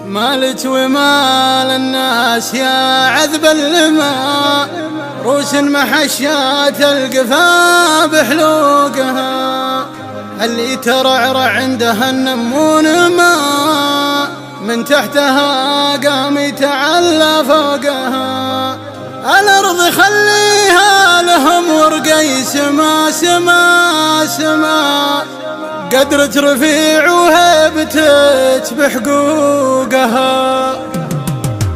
مالك ومال الناس يا عذب الماء، روس محشات القفا بحلوقها، اللي ترعرع عندها النمون ماء، من تحتها قام يتعلى فوقها. الأرض خليها لهم ورقي سما سما سما، قدرة رفيع وهيبتك بحقوقها.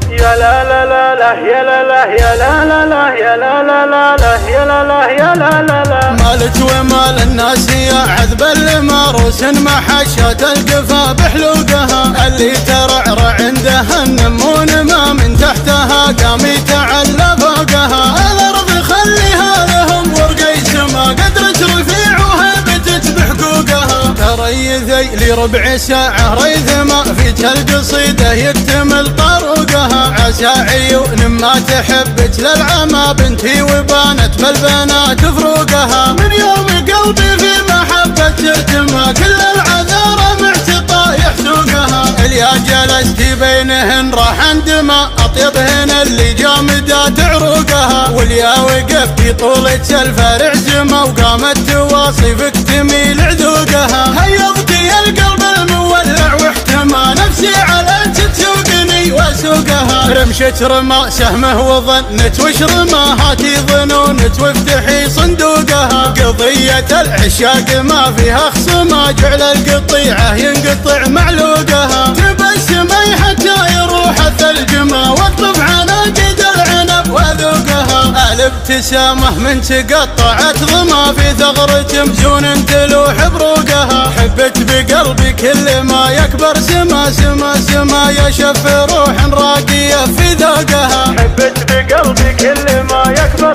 يا لا لا لا لا يا لا لا يا لا لا لا يا لا لا لا لا يا لا لا يا لا لا لا. مالك ومال الناس يا عذب الماء، روس محشات القفا بحلوقها، اللي ترعرع عندها النمون ما، من تحتها قام يتعلى فوقها. الأرض خليها لهم ورقي سما، قدرة رفيع وهيبتك بحقوقها. تريثي لربع ساعة ريثما، فيك القصيدة يكتمل طروقها. عسى عيون ما تحبك للعمى بنتي، وبانت بالبنات فروقها. من يوم قلبي في محبة ترتمى، كل العذارى معتقى يحسوقها. اليا جلستي بينهن راح اندمى، اطيبهن اللي جامدات عروقها. واليا وقفتي طولك الفرع زمى، وقامت تواصفك تميل عذوقها. هيضتي القلب المولع واحتمى، نفسي عليك تسوقني واسوقها. رمشك رمى سهمه وظنك وش رمى، هاتي ظنونك وافتحي صندوقها. قضية العشاق ما فيها خصمة، جعل القطيعة ينقطع معلوقها. تبسمي حتى يروح الثلج ما، واطلب على قد العنب واذوقها. الابتسامة من تقطعت ضما، في ثغرة مزون تلوح بروقها. حبت بقلبي كل ما يكبر سما سما سما، يشف روح راقية في ذوقها. حبت بقلبي كل ما يكبر